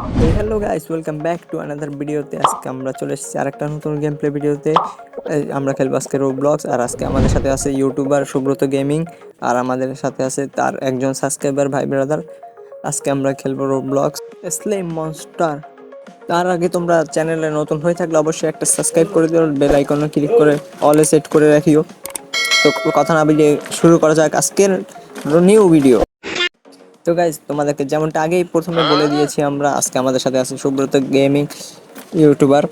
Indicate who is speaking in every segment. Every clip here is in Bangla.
Speaker 1: Hello guys, welcome back to another ভিডিওতে। আজকে আমরা চলে এসেছি আরেকটা নতুন গেম প্লে ভিডিওতে। আমরা খেলবো আজকে রোবলক্স। আর আজকে আমাদের সাথে আছে ইউটিউবার সুব্রত গেমিং, আর আমাদের সাথে আছে তার একজন সাবস্ক্রাইবার ভাই ব্রাদার। আজকে আমরা খেলবো রোবলক্স স্লেম মনস্টার। তার আগে তোমরা চ্যানেলে নতুন হয়ে থাকলে অবশ্যই একটা সাবস্ক্রাইব করে দিও, বেল আইকনে ক্লিক করে অলে সেট করে রাখিও। তো কথা না বলে শুরু করা যাক আজকের নিউ ভিডিও। তো গাইজ, তোমাদেরকে যেমনটা আগেই প্রথমে বলে দিয়েছি, আমরা আজকে আমাদের সাথে আছে সুব্রত গেমিং ইউটিউবার।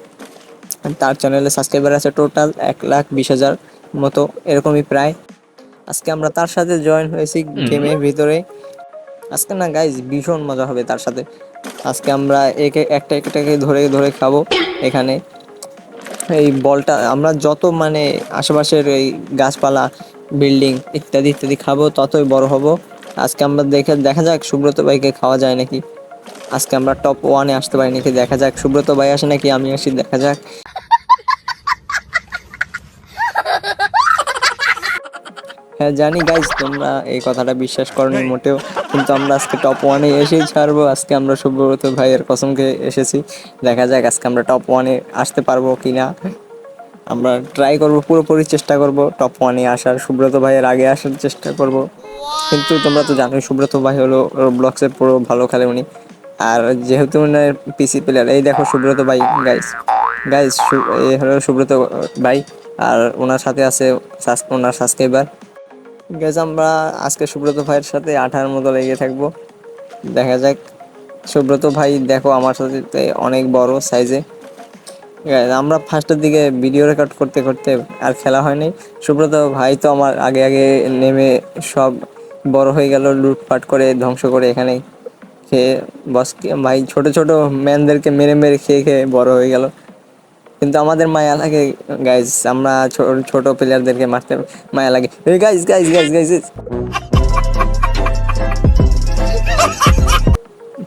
Speaker 1: তার চ্যানেলে সাবস্ক্রাইবার আছে টোটাল 1,20,000 মতো, এরকমই প্রায়। আজকে আমরা তার সাথে জয়েন হয়েছি গেমের ভিতরে। আজকে না গাইজ, ভীষণ মজা হবে তার সাথে। আজকে আমরা একটাকে ধরে ধরে খাবো এখানে। এই বলটা আমরা যত আশেপাশের এই গাছপালা, বিল্ডিং ইত্যাদি ইত্যাদি খাবো, ততই বড় হব। আজকে আমরা দেখা যাক সুব্রত ভাইকে খাওয়া যায় নাকি। আজকে আমরা টপ 1-এ আসতে পারি নাকি, দেখা যাক। সুব্রত ভাই আসে নাকি আমি আসি, দেখা যাক। হ্যাঁ জানি গাইজ, তোমরা এই কথাটা বিশ্বাস করনি মোটেও, কিন্তু আমরা আজকে টপ 1-এ এসেই ছাড়বো। আজকে আমরা সুব্রত ভাইয়ের কসম খেয়ে এসেছি। দেখা যাক আজকে আমরা টপ 1-এ আসতে পারবো কিনা। আমরা ট্রাই করব, পুরোপুরি চেষ্টা করব টপ 1-এ আসার, সুব্রত ভাইয়ের আগে আসার চেষ্টা করব। কিন্তু তোমরা তো জানোই সুব্রত ভাই হলো ব্লগসের পুরো ভালো খেলে উনি। আর যেহেতু উনার পিসি প্লেয়ার, এই দেখো সুব্রত ভাই। গাইস গাইস এই হলো সুব্রত ভাই, আর ওনার সাথে আছে ওনার সাবস্ক্রাইবার। গাইস, আমরা আজকে সুব্রত ভাইয়ের সাথে 8-এর মতো লেগে থাকবো। দেখা যাক। সুব্রত ভাই দেখো আমার সাথে অনেক বড় সাইজে। আমরা ফার্স্টের দিকে ভিডিও রেকর্ড করতে করতে আর খেলা হয়নি। সুব্রত ভাই তো আমার আগে আগে নেমে সব বড় হয়ে গেল, লুটপাট করে ধ্বংস করে এখানে খেয়ে। বস ভাই ছোট ছোট ম্যানদেরকে মেরে মেরে খেয়ে খেয়ে বড় হয়ে গেল। কিন্তু আমাদের মায়া লাগে গাইজ, আমরা ছোট প্লেয়ারদেরকে মারতে মায়া লাগে। গাইজ গাইজ গাইজ গাইজ,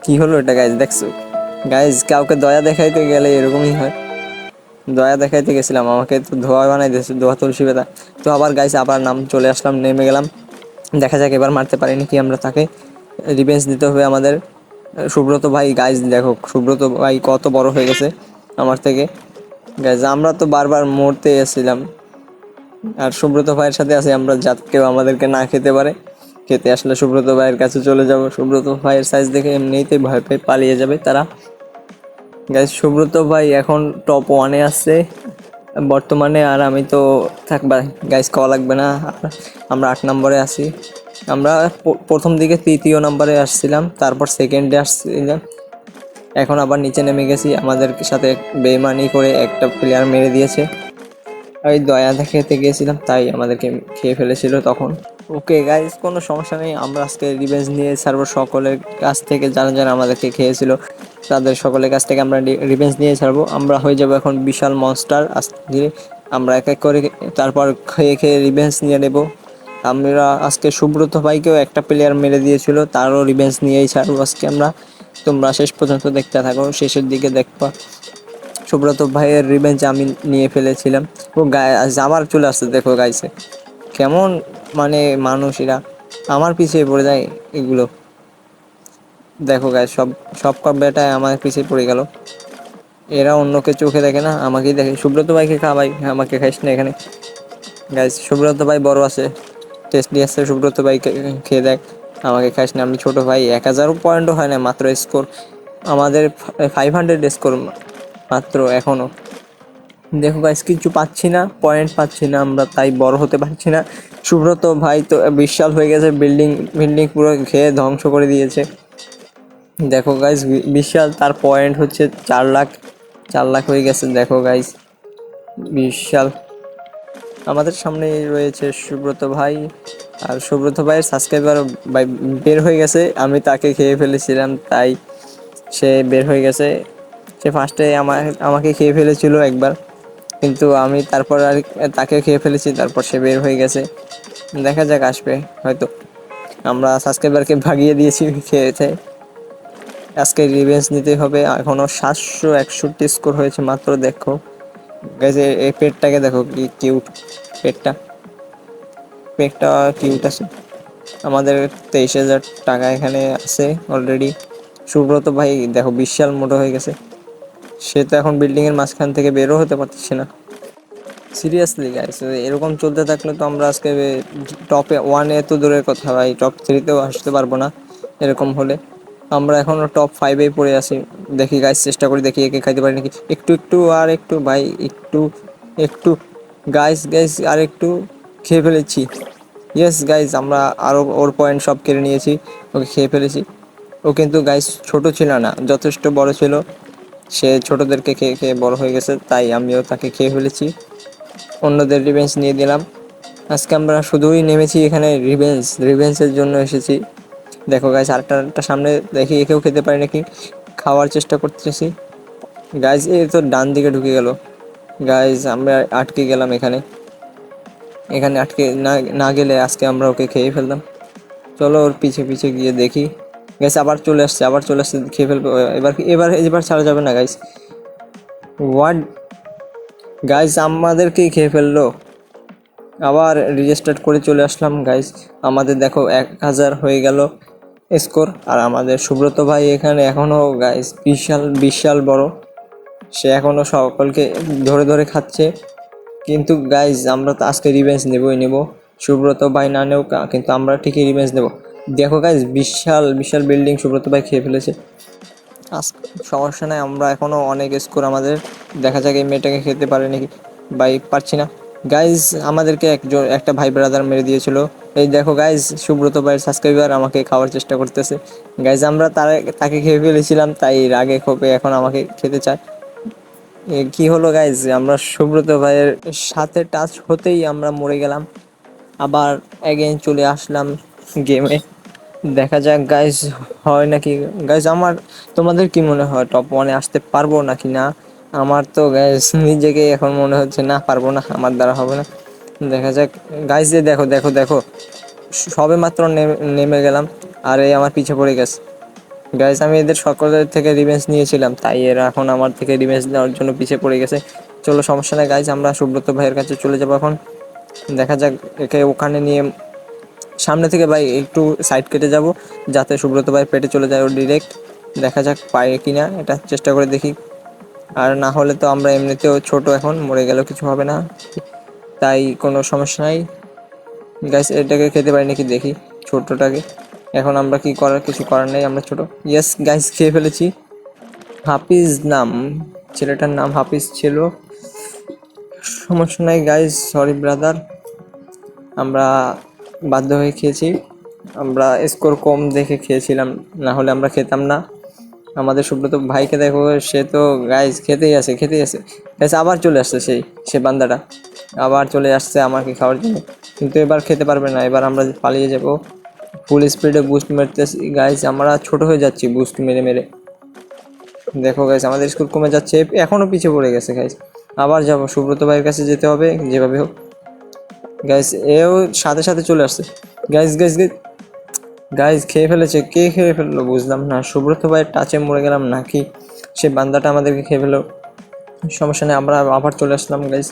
Speaker 1: কি হলো এটা গাইজ? দেখছো গাইজ, কাউকে দয়া দেখাইতে গেলে এরকমই হয়। দয়া দেখাইতে গেছিলাম, আমাকে তো ধোয়া বানাই দিয়েছে, ধোয়া তুলসী পাতা। তো আবার গাইস, আবার নাম চলে আসলাম, নেমে গেলাম। দেখা যাক এবার মারতে পারি নাকি আমরা তাকে। রিভেঞ্জ দিতে হবে আমাদের। সুব্রত ভাই গাইস দেখো, সুব্রত ভাই কত বড় হয়ে গেছে আমার থেকে। গাইস আমরা তো বারবার মরতে এসেছিলাম, আর সুব্রত ভাইয়ের সাথে আছি আমরা, যাতে কেউ আমাদেরকে না খেতে পারে। খেতে আসলে সুব্রত ভাইয়ের কাছে চলে যাব। সুব্রত ভাইয়ের সাইজ দেখে এমনিতেই ভয় পেয়ে পালিয়ে যাবে তারা। গাইস সুব্রত ভাই এখন টপ 1-এ আসছে বর্তমানে, আর আমি তো থাকবা গাইস, খাওয়া লাগবে না। আমরা 8 নম্বরে আছি। আমরা প্রথম দিকে 3য় নম্বরে আসছিলাম, তারপর 2nd-এ আসছিলাম, এখন আবার নিচে নেমে গেছি। আমাদের সাথে বেইমানি করে একটা প্লেয়ার মেরে দিয়েছে। ওই দয়া দেখাতে গিয়েছিলাম, তাই আমাদেরকে খেয়ে ফেলেছিল তখন। ওকে গাইস, কোনো সমস্যা নেই। আমরা আজকে রিভেঞ্জ নিয়ে ছাড়বো সকলের কাছ থেকে, যারা যারা আমাদেরকে খেয়েছিল তাদের সকলের কাছ থেকে আমরা রিভেঞ্জ নিয়ে ছাড়বো। আমরা হয়ে যাবো এখন বিশাল মনস্টার। আজকে আমরা এক এক করে তারপর খেয়ে খেয়ে রিভেঞ্জ নিয়ে নেব। আমরা আজকে সুব্রত ভাইকেও একটা প্লেয়ার মেরে দিয়েছিল, তারও রিভেঞ্জ নিয়েই ছাড়বো আজকে আমরা। তোমরা শেষ পর্যন্ত দেখতে থাকো, শেষের দিকে দেখবা সুব্রত ভাইয়ের রিভেঞ্জ আমি নিয়ে ফেলেছিলাম। ও গায়ে আবার চলে আসছে, দেখো গাইছে কেমন মানুষ এরা আমার পিছিয়ে পড়ে যায় এগুলো। দেখো গাইস, সব সব বেটায় আমার পিছিয়ে পড়ে গেল। এরা অন্যকে চোখে দেখে না, আমাকেই দেখে। সুব্রত ভাইকে খা ভাই, আমাকে খাইস না এখানে। গাইস সুব্রত ভাই বড় আছে, টেস্টি আছে। সুব্রত ভাই খেয়ে দেখ, আমাকে খাইস না। আমি ছোট ভাই, 1000 পয়েন্টও হয় না মাত্র স্কোর আমাদের, 500 স্কোর মাত্র এখনো। দেখো গাইস, কিছু পাচ্ছি না, পয়েন্ট পাচ্ছি না আমরা, তাই বড় হতে পারছি না। সুব্রত ভাই তো বিশাল হয়ে গেছে, বিল্ডিং বিল্ডিং পুরো খেয়ে ধ্বংস করে দিয়েছে। দেখো গাইস, বিশাল, তার পয়েন্ট হচ্ছে 4 লাখ, 4 লাখ হয়ে গেছে। দেখো গাইস, বিশাল। আমাদের সামনে রয়েছে সুব্রত ভাই, আর সুব্রত ভাইয়ের সাবস্ক্রাইবার ভাই বের হয়ে গেছে। আমি তাকে খেয়ে ফেলেছিলাম, তাই সে বের হয়ে গেছে। সে ফার্স্টে আমাকে খেয়ে ফেলেছিল একবার, কিন্তু আমি তারপর আর তাকে খেয়ে ফেলেছি, তারপর সে বের হয়ে গেছে। দেখা যাক, আসবে হয়তো। আমরা সাবস্ক্রাইবারকে ভাগিয়ে দিয়েছি খেয়েছে। আজকে রিভেঞ্জ নিতে হবে। এখনো 761 স্কোর হয়েছে মাত্র। দেখো গাইস, এই পেটটাকে দেখো, কি কিউট পেটটা, পেটটা কিউট আছে। আমাদের 23,000 টাকা এখানে আছে অলরেডি। সুব্রত ভাই দেখো বিশাল মোটো হয়ে গেছে, সে তো এখন বিল্ডিংয়ের মাঝখান থেকে বেরও হতে পারছে না। সিরিয়াসলি গাইস, এরকম চলতে থাকলে তো আমরা আজকে টপে 1-এ তো দূরের কথা ভাই, টপ 3-তেও আসতে পারবো না এরকম হলে। আমরা এখনও টপ 5-এই পড়ে আছি। দেখি গাইস, চেষ্টা করি দেখি একে খাইতে পারি নাকি। একটু একটু আর একটু ভাই, একটু একটু গাইস গাইস আর একটু খেয়ে ফেলেছি। ইয়েস গাইস, আমরা আরও ওর পয়েন্ট সব কেড়ে নিয়েছি, ওকে খেয়ে ফেলেছি। ও কিন্তু গাইস ছোট ছিল না, যথেষ্ট বড় ছিল। সে ছোটদেরকে খেয়ে খেয়ে বড় হয়ে গেছে, তাই আমিও তাকে খেয়ে ফেলেছি। অন্যদের রিভেঞ্জ নিয়ে দিলাম। আজকে আমরা শুধুই নেমেছি এখানে রিভেঞ্জের জন্য এসেছি। দেখো গাইস, আরেকটা সামনে দেখি একেও খেতে পারি নাকি, খাওয়ার চেষ্টা করতেছি। গাইস এ তো ডান দিকে ঢুকে গেল। গাইস আমরা আটকে গেলাম এখানে, এখানে আটকে না না গেলে আজকে আমরা ওকে খেয়ে ফেলতাম। চলো ওর পিছে পিছে গিয়ে দেখি। গাইস আবার চলে আসছে, আবার চলে আসছে, খেয়ে ফেলবো। এবার এবার এবার ছাড়া যাবে না গাইস। হোয়াট গাইস, আমাদেরকেই খেয়ে ফেললো। আবার রিস্টার্ট করে চলে আসলাম গাইস। আমাদের দেখো 1000 হয়ে গেল স্কোর। আর আমাদের সুব্রত ভাই এখানে এখনও গাইস বিশাল বিশাল বড়, সে এখনও সকলকে ধরে ধরে খাচ্ছে। কিন্তু গাইজ আমরা তো আজকে রিভেঞ্জ নেবই নেব, সুব্রত ভাই না নেও কিন্তু আমরা ঠিকই রিভেঞ্জ নেব। দেখো গাইজ, বিশাল বিশাল বিল্ডিং সুব্রত ভাই খেয়ে ফেলেছে। সমস্যা নাই, আমরা এখনও অনেক স্কোর আমাদের। দেখা যাক এই মেয়েটাকে খেতে পারে নাকি। ভাই পারছি না গাইজ, আমাদেরকে একটা ভাই ব্রাদার মেরে দিয়েছিল। এই দেখো গাইজ, সুব্রত ভাইয়ের সাবস্ক্রাইবার আমাকে খাওয়ার চেষ্টা করতেছে। গাইজ আমরা তাকে খেয়ে ফেলেছিলাম, তাই রাগে ক্ষোভে এখন আমাকে খেতে চায়। কি হলো গাইজ, আমরা সুব্রত ভাইয়ের সাথে টাচ হতেই আমরা মরে গেলাম। আবার অ্যাগেন চলে আসলাম গেমে। দেখা যাক গাইজ হয় নাকি। গাইজ আমার, তোমাদের কি মনে হয় টপ 1-এ আসতে পারবো নাকি না? আমার তো গাইজ নিজেকে এখন মনে হচ্ছে না, পারবো না, আমার দ্বারা হবে না। দেখা যাক গাইজ। দেখো দেখো দেখো, সবে মাত্র নেমে গেলাম আর এই আমার পিছে পড়ে গেছে। গাইজ আমি এদের সকলের থেকে রিভেঞ্জ নিয়েছিলাম, তাই এরা এখন আমার থেকে রিভেঞ্জ নেওয়ার জন্য পিছিয়ে পড়ে গেছে। চলো সমস্যা নেই গাইজ, আমরা সুব্রত ভাইয়ের কাছে চলে যাবো এখন। দেখা যাক একে ওখানে নিয়ে সামনে থেকে ভাই একটু সাইড কেটে যাব, যাতে সুব্রত ভাই পেটে চলে যায় ও ডিরেক্ট। দেখা যাক পায়ে কিনা, এটা চেষ্টা করে দেখি। আর না হলে তো আমরা এমনিতেও ছোট, এখন মরে গেলেও কিছু হবে না, তাই কোনো সমস্যা নাই। গাইস এটাকে খেতে পারি নাকি দেখি, ছোটটাকে। এখন আমরা কি করার, কিছু করার নেই, আমরা ছোট। ইয়েস গাইস, খেয়ে ফেলেছি। হাফিজ নাম, ছেলেটার নাম হাফিজ ছিল। সমস্যা নাই গাইস, সরি ব্রাদার, আমরা বাধ্য হয়ে খেয়েছি। আমরা স্কোর কম দেখে খেয়েছিলাম, না হলে আমরা খেতাম না। আমাদের সুব্রত ভাইকে দেখো, সে তো গাইস খেতেই আছে খেতেই আছে। গাইস আবার চলে আসছে সে বান্দাটা, আবার চলে আসছে আমাকে খাওয়ার জন্য। কিন্তু এবার খেতে পারবে না, এবার আমরা পালিয়ে যাব। ফুল স্পিডে বুস্ট মারতেছি গাইস, আমরা ছোট হয়ে যাচ্ছি বুস্ট মেরে মেরে। দেখো গাইস আমাদের স্কোর কমে যাচ্ছে, এখনও পিছিয়ে পড়ে গেছে গাইস। আবার যাব, সুব্রত ভাইয়ের কাছে যেতে হবে যেভাবে হোক। গাইস এও সাথে সাথে চলে আসছে। গাইস গাইস গাইস গাইস খেয়ে ফেলেছে, কে খেয়ে ফেললো বুঝলাম না। সুব্রত ভাইয়ের টাচে মরে গেলাম নাকি সে বান্দাটা আমাদেরকে খেয়ে ফেলো। সমস্যা নেই, আমরা আবার চলে আসলাম গাইস।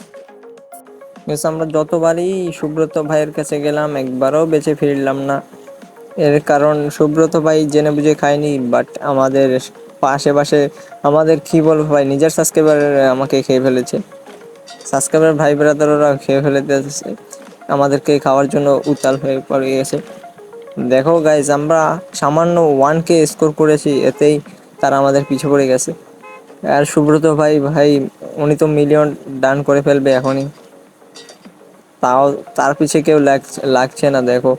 Speaker 1: গাইস আমরা যতবারই সুব্রত ভাইয়ের কাছে গেলাম, একবারও বেঁচে ফিরলাম না। এর কারণ সুব্রত ভাই জেনে বুঝে খায়নি, বাট আমাদের আশেপাশে আমাদের কি বলবো ভাই, নিজের সাবস্ক্রাইবার আমাকে খেয়ে ফেলেছে। সাবস্ক্রাইবার ভাই ব্রাদাররা খেয়ে ফেলেছে, আমাদেরকে খাওয়ার জন্য উতাল হয়ে পড়ে গেছে। দেখো গাইজ, আমরা সামান্য 1K স্কোর করেছি, এতেই তারা আমাদের পিছু পড়ে গেছে। আর সুব্রত ভাই ভাই উনি তো মিলিয়ন ডান করে ফেলবে এখনই, তাও তার পিছে কেউ লাগছে না। দেখো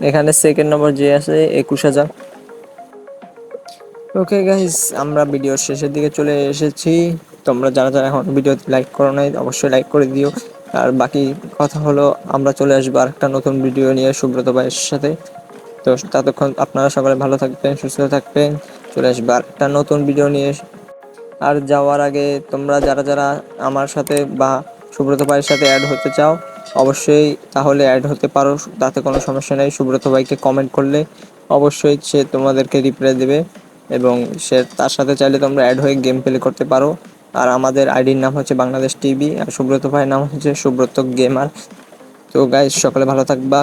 Speaker 1: এখানে সেকেন্ড নম্বর যে আছে 21,000। ওকে গাইজ, আমরা ভিডিওর শেষের দিকে চলে এসেছি। তোমরা যারা যারা এখন ভিডিও লাইক করো নাই, অবশ্যই লাইক করে দিও। আর বাকি কথা হলো, আমরা চলে আসবো আর একটা নতুন ভিডিও নিয়ে সুব্রত ভাইয়ের সাথে। তো ততক্ষণ আপনারা সকলে ভালো থাকবেন, সুস্থ থাকবেন। চলে আসবো আর একটা নতুন ভিডিও নিয়ে। আর যাওয়ার আগে তোমরা যারা যারা আমার সাথে বা সুব্রত ভাইয়ের সাথে অ্যাড হতে চাও, অবশ্যই তাহলে অ্যাড হতে পারো, তাতে কোনো সমস্যা নেই। সুব্রত ভাইকে কমেন্ট করলে অবশ্যই সে তোমাদেরকে রিপ্লাই দেবে, এবং সে তার সাথে চাইলে তোমরা অ্যাড হয়ে গেম প্লে করতে পারো। আর আমাদের আইডির নাম হচ্ছে বাংলাদেশ টিভি, আর সুব্রত ভাইয়ের নাম হচ্ছে সুব্রত গেমার। তো গাইজ সকলে ভালো থাকবা।